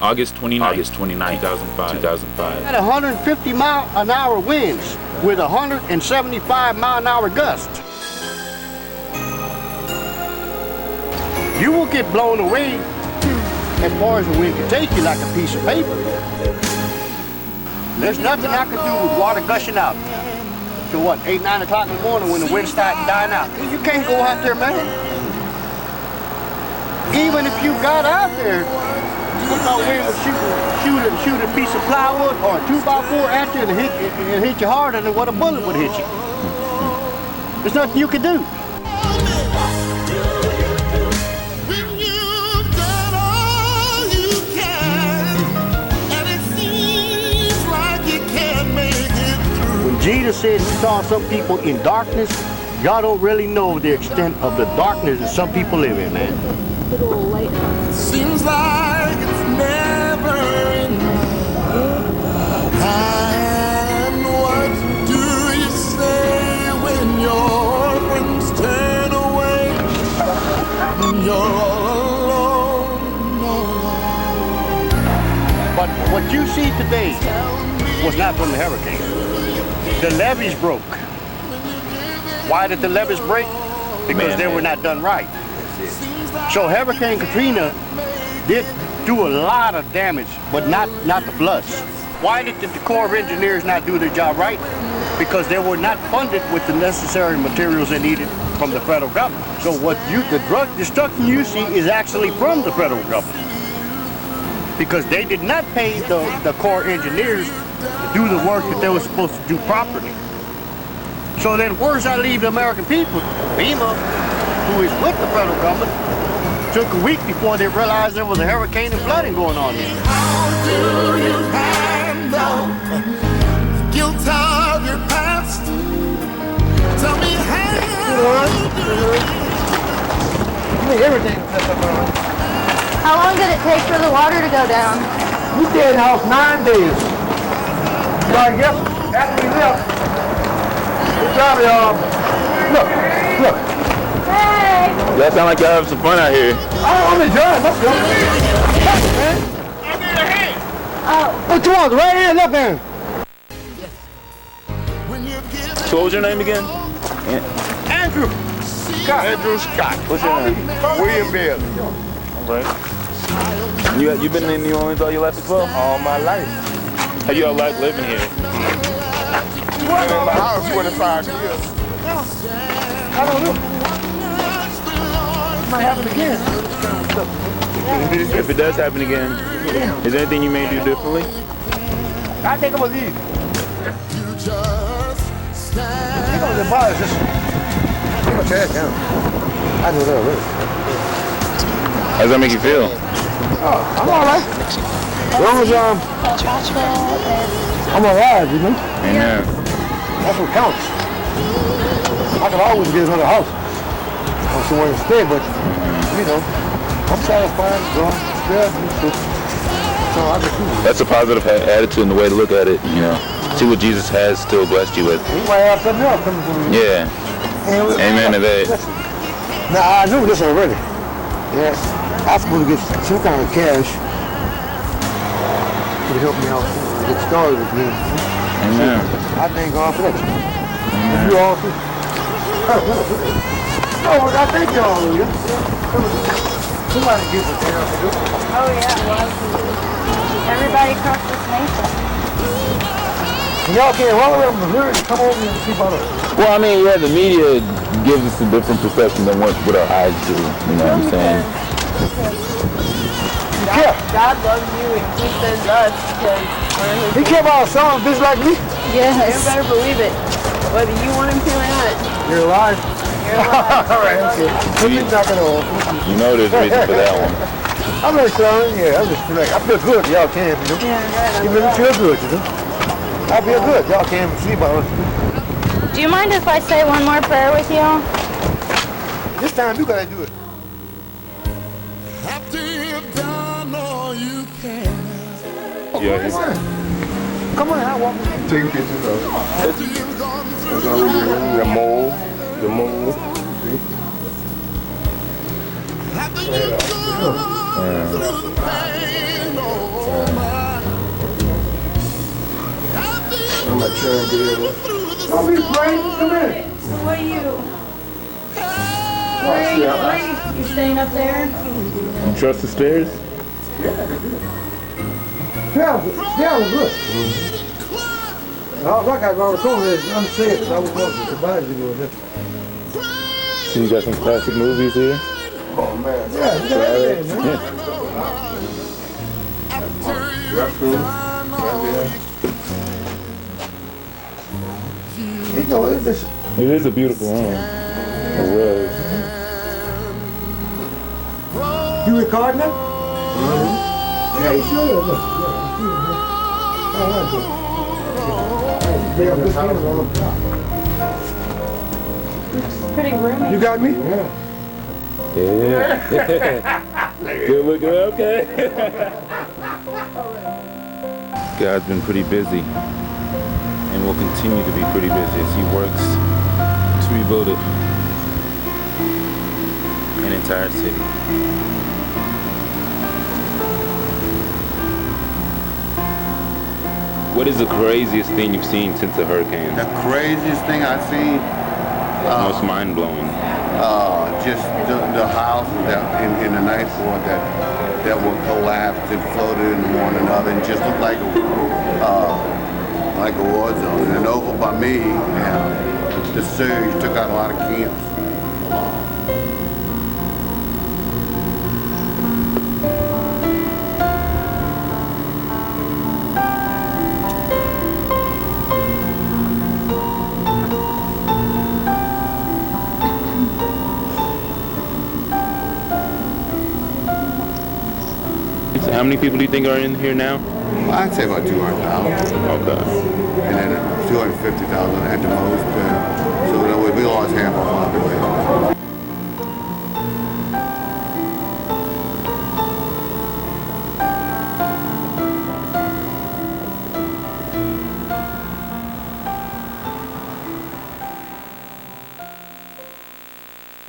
August 29th, 2005. At 150-mile-an-hour winds with 175-mile-an-hour gusts. You will get blown away as far as the wind can take you like a piece of paper. There's nothing I could do with water gushing out. To what, 8, 9 o'clock in the morning when the wind starts dying out. You can't go out there, man. Even if you got out there, you know, wind would shoot a piece of plywood or a 2x4 at you and hit you harder than what a bullet would hit you. There's nothing you can do. Jesus said he saw some people in darkness. Y'all don't really know the extent of the darkness that some people live in, man. Seems like it's never enough. And what do you say when your friends turn away? When you're all alone. But what you see today was not from the hurricane. The levees broke. Why did the levees break? Because they were not done right. So Hurricane Katrina did do a lot of damage, but not the floods. Why did the Corps of Engineers not do their job right? Because they were not funded with the necessary materials they needed from the federal government. So the drug destruction you see is actually from the federal government. Because they did not pay the Corps Engineers to do the work that they were supposed to do properly. So then where does that leave the American people? FEMA, who is with the federal government, took a week before they realized there was a hurricane and flooding going on here. How do you handle the guilt of your past? Tell me how everything. How long did it take for the water to go down? We stayed in the house 9 days. So I guess after we left, we probably, look. Hey! Y'all sound like y'all having some fun out here. I'm enjoying it. Let's go. Man. I need a hand. Oh. Which one's right here? Look here. So what was your name again? Andrew Scott. Andrew Scott. What's your name? William Bailey. All right. You been in New Orleans all your life as well? All my life. How you all like living here? Been in my house 25 years. I don't know. It might happen again. If it does happen again, is there anything you may do differently? I think I'm gonna leave. I think I'm gonna buy it. Just I'm gonna tear it down. I know that already. How does that make you feel? Oh, I'm all right. As long as I'm alive, you know. Amen. That's what counts. I can always get another house or somewhere to stay, but you know, I'm satisfied. So I just do. That's a positive attitude and the way to look at it. You know, see what Jesus has still blessed you with. He might have something else coming from me. Yeah. Amen to that. Now I knew this already. Yeah, I was supposed to get some kind of cash to help me out get started again. Amen. I thank God for that. You all too. Oh, I thank you all. Somebody gives it there. Oh yeah, well, everybody across this nation. Y'all can't all of them Missouri to come over and see about us. Well, I mean, yeah, the media gives us a different perception than what our eyes do. You know what I'm saying? God loves you and He says us because we're His. He came out of some bitch like me. Yes. You better believe it. Whether you want Him to or not. You're alive. You're alive. All right, okay. He's not gonna hold. You know there's a reason for that one. I'm really sorry. Yeah, I'm just like I feel good. Y'all can, you know. Yeah, You really feel good, you know. I feel good. Y'all can't even see about us. Do you mind if I say one more prayer with you? This time you gotta do it. After you've done all you can. Yeah. Come on, I walk with you. Taking pictures of it. After you've gone through The mold. The mold. after you've done all I'm not sure I'm good. Don't be afraid. Come in. So what are you? Where are you staying up there? You trust the stairs? Yeah, good. Like I already told you, I'm saying I was walking to body to go there. So you got some classic movies here? Oh man. Yeah, you got everything, man. Restroom. Right there. You know, it's just, It is a beautiful home. It was. you recording it? Yeah, you should. Look. Yeah, I like it. They have good cameras on the top. It's pretty roomy. You got me? Yeah. Good looking, okay. God's been pretty busy and will continue to be pretty busy as he works to rebuild an entire city. What is the craziest thing you've seen since the hurricane? The craziest thing I've seen, Most mind-blowing. just the houses that in the ninth ward that were collapsed and floated in one another and just looked like a war zone. And over by me, the surge took out a lot of camps. How many people do you think are in here now? I'd say about 200,000. Okay. And then 250,000 at the most. So we lost half our population.